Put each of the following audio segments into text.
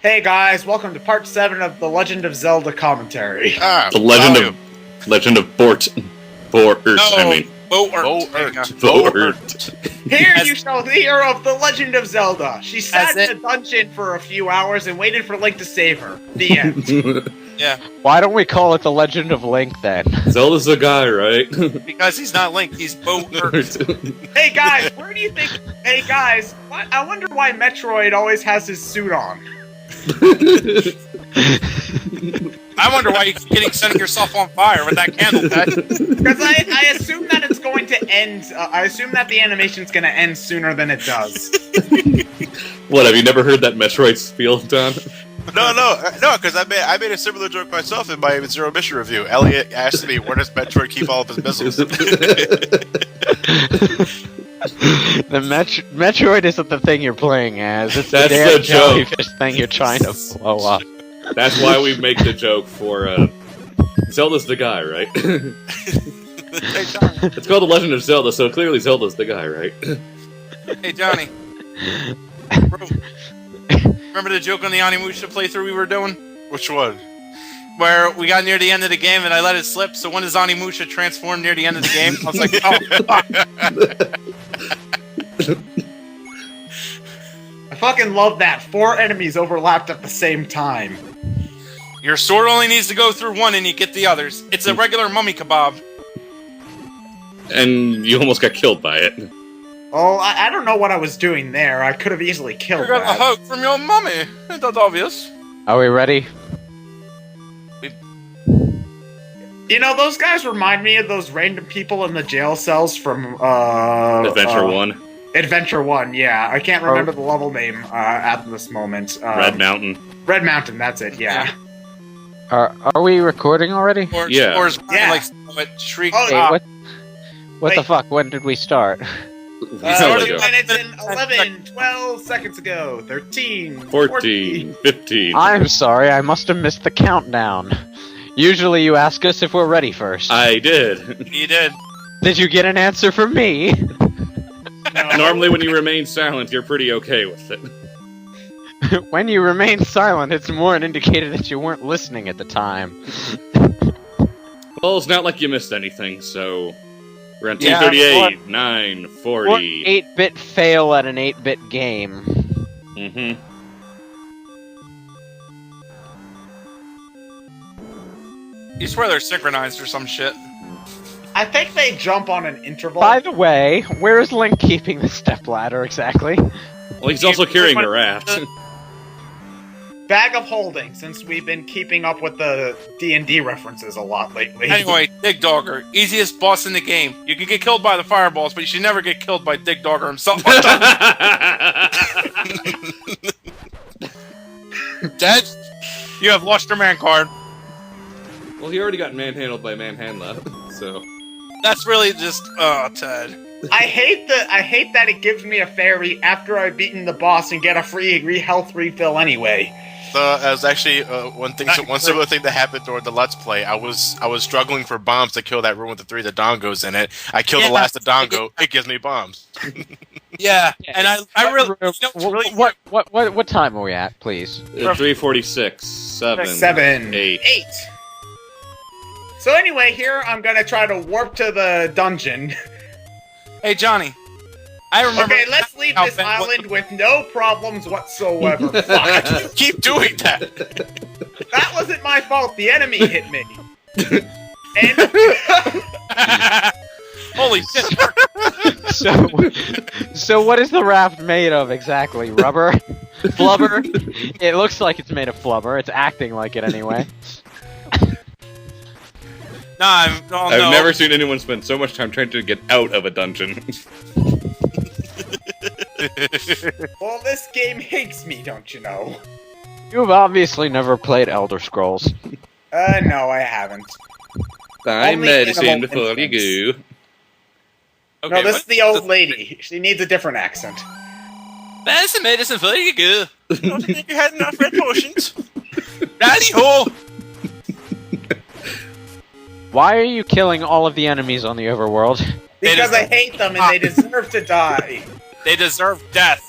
Hey guys, welcome to part 7 of the Legend of Zelda commentary. The Legend of Bort. Bort. Here you shall hear of the Legend of Zelda. She sat in a dungeon for a few hours and waited for Link to save her. The end. Yeah. Why don't we call it the Legend of Link then? Zelda's the guy, right? Because he's not Link, he's Bort. Hey guys, where do you think... Hey guys, I wonder why Metroid always has his suit on. I wonder why you keep setting yourself on fire with that candle, Ted. Because I assume that it's going to end... I assume that the animation's going to end sooner than it does. What, have you never heard that Metroid spiel, Don? No, because I made a similar joke myself in my Zero Mission review. Elliot asked me, where does Metroid keep all of his missiles? The Metroid isn't the thing you're playing as. It's That's the damn the joke. jellyfish thing you're trying to blow up. That's why we make the joke for, Zelda's the guy, right? It's called The Legend of Zelda, so clearly Zelda's the guy, right? Hey, Johnny. Remember the joke on the Onimusha playthrough we were doing? Which one? Where we got near the end of the game and I let it slip, so when does Onimusha transform near the end of the game? I was like, oh, fuck. I fucking love that. 4 enemies overlapped at the same time. Your sword only needs to go through one and you get the others. It's a regular mummy kebab. And you almost got killed by it. Oh, I don't know what I was doing there. I could have easily killed You got that. a hug from your mummy. Ain't that obvious? Are we ready? You know, those guys remind me of those random people in the jail cells from, Adventure 1. Adventure 1, yeah. I can't remember the level name, at this moment. Red Mountain. Red Mountain, that's it, yeah. Are we recording already? Yeah. Or is Yeah. like shriek. Oh, Hey, what the Wait. fuck? When did we start? 2 Zelda. minutes and 11, 12 seconds ago. 13, 14, 15. I'm sorry, I must have missed the countdown. Usually you ask us if we're ready first. I did. You did. Did you get an answer from me? No. Normally when you remain silent, you're pretty okay with it. When you remain silent, it's more an indicator that you weren't listening at the time. Well, it's not like you missed anything, so... We're on Yeah, 238, 9, 40. 8-bit fail at an 8-bit game. Mm-hmm. You swear they're synchronized or some shit. I think they jump on an interval. By the way, where is Link keeping the stepladder exactly? Well, he's also carrying a raft. Bag of holding, since we've been keeping up with the D&D references a lot lately. Anyway, Dig Dogger, easiest boss in the game. You can get killed by the fireballs, but you should never get killed by Dig Dogger himself. Dead? You have lost your man card. Well, he already got manhandled by Manhandla, so... That's really just, Ted. I hate that it gives me a fairy after I've beaten the boss and get a free health refill anyway. As actually one similar thing that happened during the Let's Play. I was struggling for bombs to kill that room with the 3 Dodongos in it. I killed the last Dodongo. It gives me bombs. Yeah, and I really... What time are we at, please? 346, 7, 7, 8. 8. So anyway, here I'm gonna try to warp to the dungeon. Hey, Johnny. I remember... Okay, let's leave this island with no problems whatsoever. Fuck. Keep doing that. That wasn't my fault. The enemy hit me. And Holy shit. So what is the raft made of exactly? Rubber? Flubber? It looks like it's made of flubber. It's acting like it anyway. I've never seen anyone spend so much time trying to get out of a dungeon. well, this game hates me, don't you know? You've obviously never played Elder Scrolls. No, I haven't. Buy Only medicine animal before you instincts. go. No, this is the old lady. She needs a different accent. That's the medicine before you go. Don't you think you had enough red potions? Rally ho! Why are you killing all of the enemies on the overworld? Because I hate them and they deserve to die. They deserve death.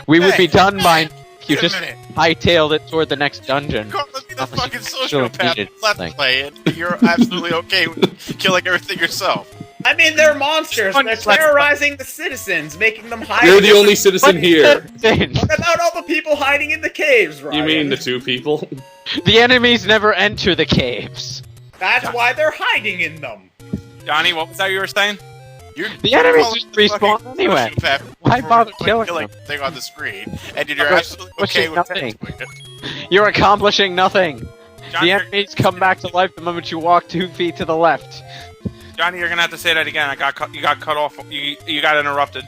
We would be done by You Wait a just minute. hightailed it toward the next dungeon. Calling me the Unless fucking you actually sociopath needed left something. play, and you're absolutely okay with killing everything yourself. I mean, they're monsters. Fun- They're let's- terrorizing the citizens, making them hide. You're the only citizen here. What about all the people hiding in the caves, Ryan? You mean the 2 people? The enemies never enter the caves. That's why they're hiding in them. Johnny, what was that you were saying? The enemies calling just me the respawn fucking anyway. sociopath Why for bother killing killing the thing on the screen, and you're Okay, absolutely okay with nothing. doing it. You're accomplishing nothing. Johnny, The enemies come back to life the moment you walk 2 feet to the left. Johnny, you're gonna have to say that again. You got cut off. You got interrupted.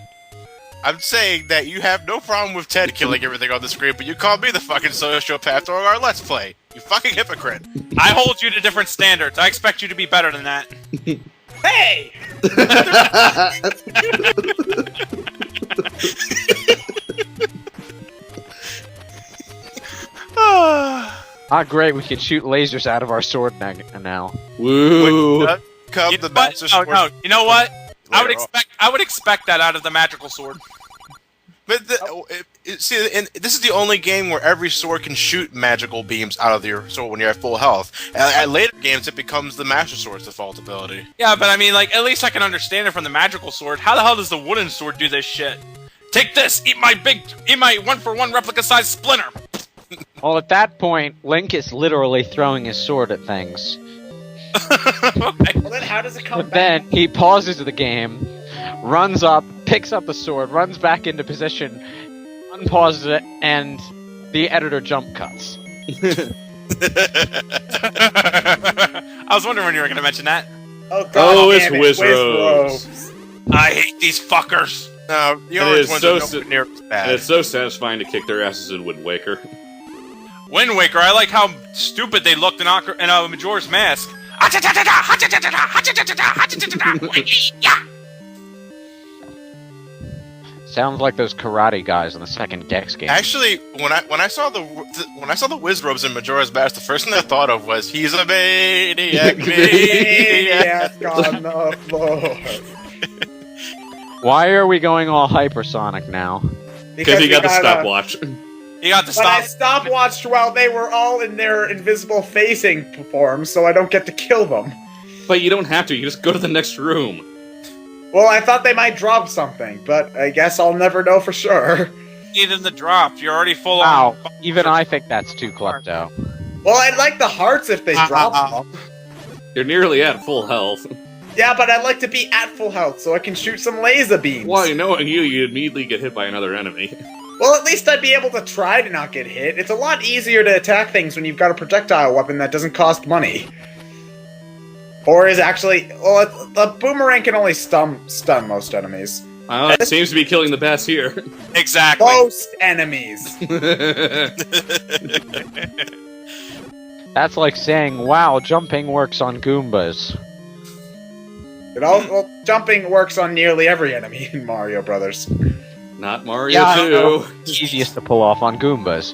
I'm saying that you have no problem with Ted killing everything on the screen, but you call me the fucking sociopath during our Let's Play. You fucking hypocrite. I hold you to different standards. I expect you to be better than that. Hey! Ah, great, we can shoot lasers out of our sword now. Woo! Come You the know what? master No, sword no. You know what? later on. I would expect that out of the magical sword. But see, and this is the only game where every sword can shoot magical beams out of your sword when you're at full health. And at later games, it becomes the Master Sword's default ability. Yeah, but I mean, like, at least I can understand it from the magical sword. How the hell does the wooden sword do this shit? Take this! Eat my 1-for-1 replica-sized splinter! Well, at that point, Link is literally throwing his sword at things. Okay. Well, then how does it come But back? then he pauses the game, runs up, picks up the sword, runs back into position, unpauses it, and the editor jump cuts. I was wondering when you were going to mention that. Oh, God, Oh, it's damn it, Wizrobes. I hate these fuckers. No, the It orange is ones so are si- nowhere near as And bad. it's so satisfying to kick their asses in Wind Waker. Wind Waker, I like how stupid they looked in Majora's Mask. Sounds like those karate guys in the second Gex game. Actually, when I saw the Wizrobes in Majora's Mask, the first thing I thought of was he's a maniac. Maniac on the floor. Why are we going all hypersonic now? Because he got the gotta- stopwatch. You got to But I stop. stopwatched while they were all in their invisible facing forms, so I don't get to kill them. But you don't have to, you just go to the next room. Well, I thought they might drop something, but I guess I'll never know for sure. Need in the drop. You're already full Wow, on. even I think that's too klepto. Well, I'd like the hearts if they drop them. You're nearly at full health. Yeah, but I'd like to be at full health so I can shoot some laser beams. Well, knowing you immediately get hit by another enemy. Well, at least I'd be able to try to not get hit. It's a lot easier to attack things when you've got a projectile weapon that doesn't cost money. Or is actually... Well, the boomerang can only stun most enemies. It seems to be killing the bats here. Exactly. Most enemies! That's like saying, wow, jumping works on Goombas. Well, jumping works on nearly every enemy in Mario Brothers. Not Mario Yeah, I 2. know. Easiest to pull off on Goombas.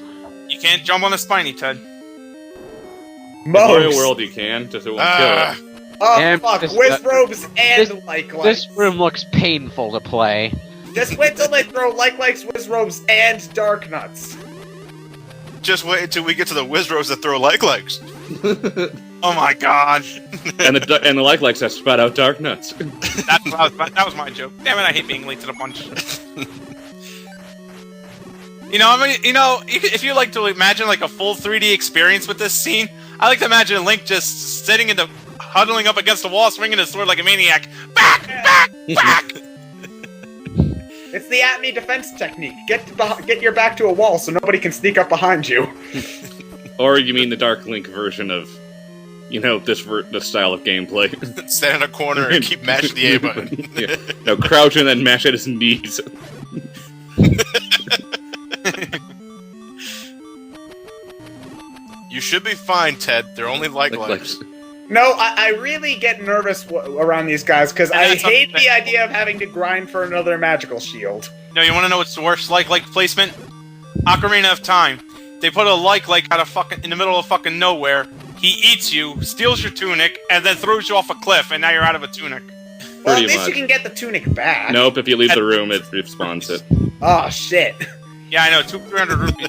You can't jump on the spiny, Ted. In Mario Most! World you can, just it won't kill it. Oh, And fuck, this- Wizrobes and this- Like-Likes. This room looks painful to play. Just wait till they throw Like-Likes, Wizrobes, and Dark Nuts. Just wait until we get to the Wizrobes that throw like-likes. Oh my god. and the like-likes that spat out dark nuts. That was my joke. Damn it, I hate being late to the punch. You know, I mean, you know, if you like to imagine like a full 3D experience with this scene, I like to imagine Link just sitting in the huddling up against the wall, swinging his sword like a maniac. Back, back, back. It's the at-me defense technique. Get your back to a wall so nobody can sneak up behind you. Or you mean the Dark Link version of, you know, this style of gameplay. Stand in a corner and keep mashing the A button. Yeah. No, crouch and then mash at his knees. You should be fine, Ted. They're only like-likes. No, I really get nervous around these guys because I that's hate something- the idea of having to grind for another magical shield. No, you want to know what's the worst like placement? Ocarina of Time. They put a like out of in the middle of fucking nowhere. He eats you, steals your tunic, and then throws you off a cliff, and now you're out of a tunic. Well, Pretty at least much. you can get the tunic back. Nope, if you leave the room, it spawns it. Oh, shit. Yeah, I know. 300 rupees.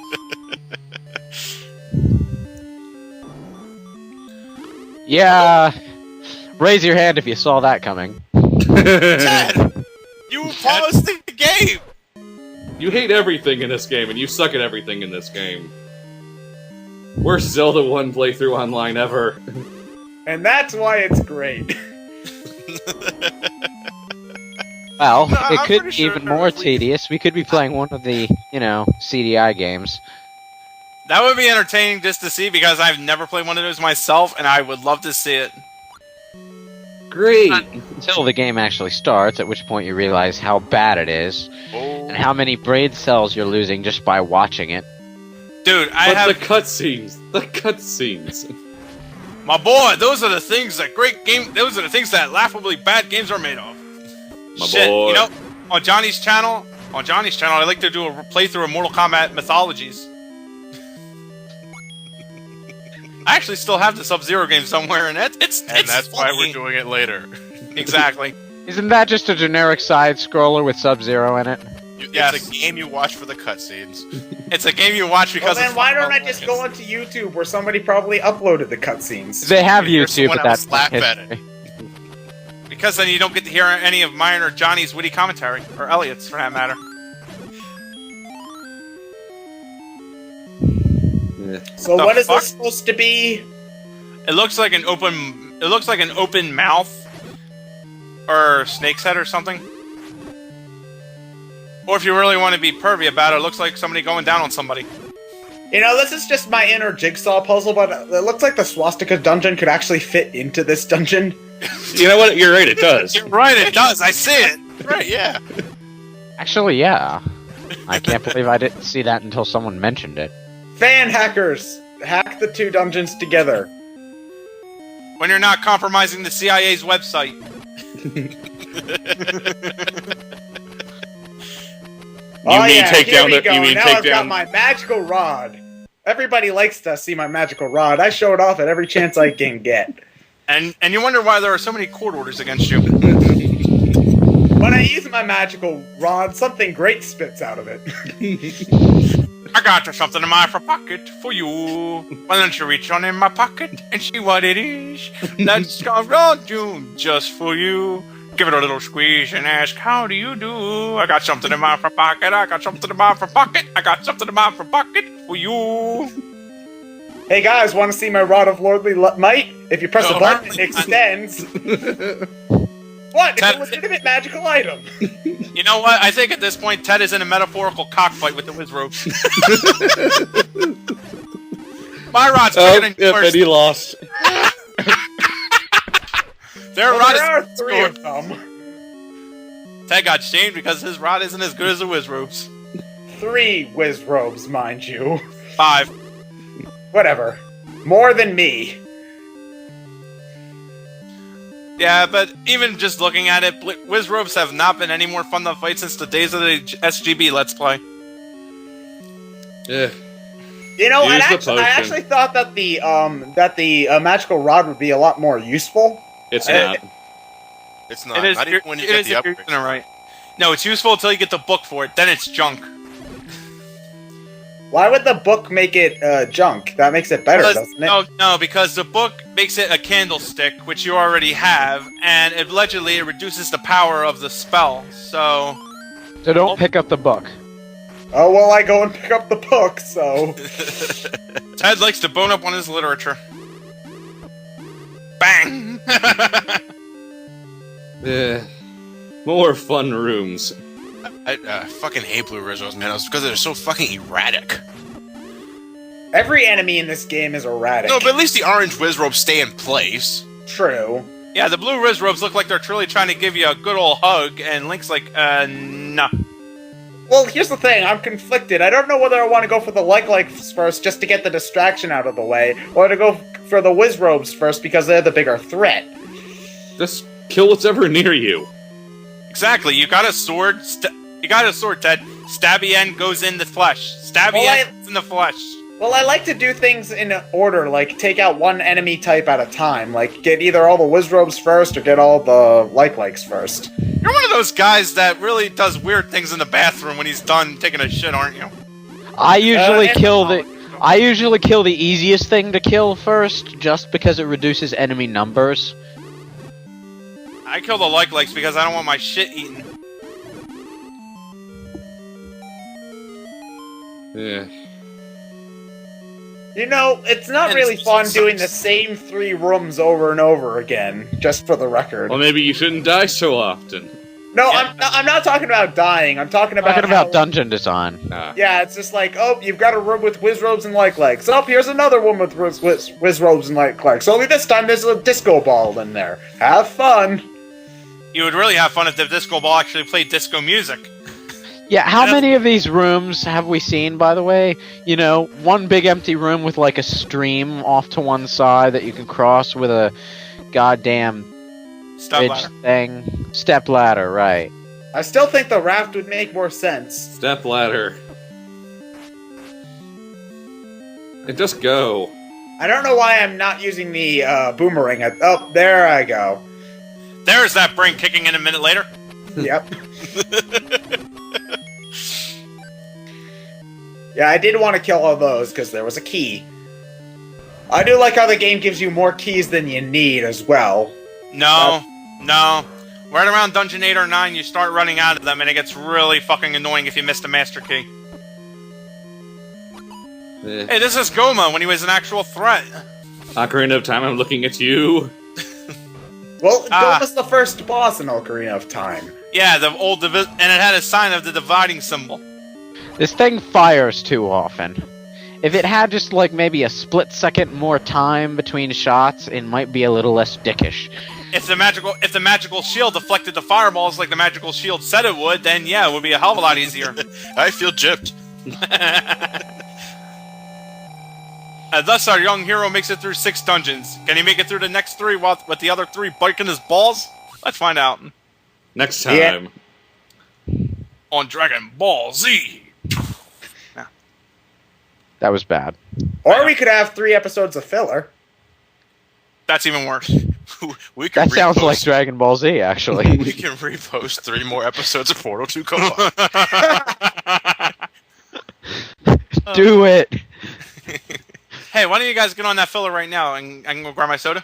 Yeah. Raise your hand if you saw that coming. Ted! You paused the game! You hate everything in this game, and you suck at everything in this game. Worst Zelda 1 playthrough online ever. And that's why it's great. Well, No, it I'm could pretty be sure even there more was, like- tedious. We could be playing one of the, CDI games. That would be entertaining just to see because I've never played one of those myself, and I would love to see it. Great! Until the game actually starts, at which point you realize how bad it is, and how many brain cells you're losing just by watching it. Dude, I But have the cutscenes! The cutscenes! my boy. Those are the things that Those are the things that laughably bad games are made of. My Shit, boy. you know, on Johnny's channel, I like to do a playthrough of Mortal Kombat Mythologies. I actually still have the Sub-Zero game somewhere, and it's That's why funny. we're doing it later. Exactly. Isn't that just a generic side-scroller with Sub-Zero in it? Yes. It's a game you watch for the cutscenes. It's a game you watch Well, because then it's why fun. don't I just go onto YouTube where somebody probably uploaded the cutscenes? They have Hear YouTube, someone but that's else not laugh at history. Because then you don't get to hear any of mine or Johnny's witty commentary, or Elliot's for that matter. So The what is fuck? this supposed to be? It looks like an open. It looks like an open mouth, or snake's head or something. Or if you really want to be pervy about it, it looks like somebody going down on somebody. You know, this is just my inner jigsaw puzzle, but it looks like the swastika dungeon could actually fit into this dungeon. You know what? You're right, it does. You're right, it does. I see it. Right, yeah. Actually, yeah. I can't believe I didn't see that until someone mentioned it. Fan hackers! Hack the two dungeons together. When you're not compromising the CIA's website. Oh mean yeah, take here down we the- go. you mean Now take I've down- got my magical rod. Everybody likes to see my magical rod. I show it off at every chance I can get. And you wonder why there are so many court orders against you. When I use my magical rod, something great spits out of it. I got you something in my pocket for you. Why don't you reach on in my pocket and see what it is? That's got you just for you. Give it a little squeeze and ask, how do you do? I got something in my pocket. I got something in my pocket. I got something in my pocket for you. Hey guys, want to see my rod of lordly might? If you press a No, button, Hartley. it extends. What? It's Ted- a legitimate magical item. You know what? I think at this point, Ted is in a metaphorical cockfight with the whiz ropes. My rod's bigger than yours. and he lost. Their Well, rod there are is three of them. Ted got shamed because his rod isn't as good as the whiz ropes. 3 whiz robes, mind you. 5. Whatever. More than me. Yeah, but even just looking at it, whiz ropes have not been any more fun to fight since the days of the SGB Let's Play. Yeah. You know, Use the I potion. actually thought that the magical rod would be a lot more useful. It's not. It's not. It is, Not even when you it get is the if you're upgrade. using it right. No, it's useful until you get the book for it. Then it's junk. Why would the book make it junk? That makes it better, doesn't it? No, because the book makes it a candlestick, which you already have, and allegedly it reduces the power of the spell. So So don't pick up the book. Oh, well, I go and pick up the book, so... Ted likes to bone up on his literature. Bang! Yeah. More fun rooms. I fucking hate Blue Rizos, man. It's because they're so fucking erratic. Every enemy in this game is erratic. No, but at least the orange whiz ropes stay in place. True. Yeah, the blue Riz robes look like they're truly trying to give you a good old hug, and Link's like, no. Well, here's the thing. I'm conflicted. I don't know whether I want to go for the like-likes first just to get the distraction out of the way, or to go for the whiz robes first because they're the bigger threat. Just kill what's ever near you. Exactly, you got a sword, you got a sword, Ted. Stabby end goes in the flesh. Stabby Well, end goes in the flesh. Well, I like to do things in order, like take out one enemy type at a time. Like, get either all the whiz robes first or get all the like-likes first. You're one of those guys that really does weird things in the bathroom when he's done taking a shit, aren't you? I usually and- kill the easiest thing to kill first, just because it reduces enemy numbers. I kill the likes because I don't want my shit eaten. Yeah. You know, it's not And really it's- fun doing the same 3 rooms over and over again, just for the record. Well, maybe you shouldn't die so often. No, Yeah. I'm not talking about dying. I'm talking about Talking about how- dungeon design. Nah. Yeah, it's just like, oh, you've got a room with whiz robes and like legs. Oh, here's another one with whiz robes and like legs. Only this time there's a disco ball in there. Have fun. You would really have fun if the disco ball actually played disco music. Yeah, how That's- many of these rooms have we seen, by the way? You know, one big empty room with like a stream off to one side that you can cross with a goddamn Step bridge ladder. thing. Step ladder, right. I still think the raft would make more sense. Step ladder. And just go. I don't know why I'm not using the boomerang. Oh, there I go. There's that brain kicking in a minute later. Yep. Yeah, I did want to kill all those because there was a key. I do like how the game gives you more keys than you need as well. No, no. Right around Dungeon 8 or 9, you start running out of them, and it gets really fucking annoying if you miss the Master Key. Eh. Hey, this is Goma when he was an actual threat. Ocarina of Time, I'm looking at you. Well, Ah. Goma's the first boss in Ocarina of Time. Yeah, the old and it had a sign of the dividing symbol. This thing fires too often. If it had just like maybe a split second more time between shots, it might be a little less dickish. If the magical shield deflected the fireballs like the magical shield said it would, then yeah, it would be a hell of a lot easier. I feel gypped. And thus our young hero makes it through 6 dungeons. Can he make it through the next 3 with the other 3 biting his balls? Let's find out. Next time. Yeah. On Dragon Ball Z. That was bad. Or we could have 3 episodes of filler. That's even worse. We can That sounds like repost- Dragon Ball Z, actually. We can repost 3 more episodes of Portal 2 Co-op. Do it! Hey, why don't you guys get on that filler right now and I can go grab my soda?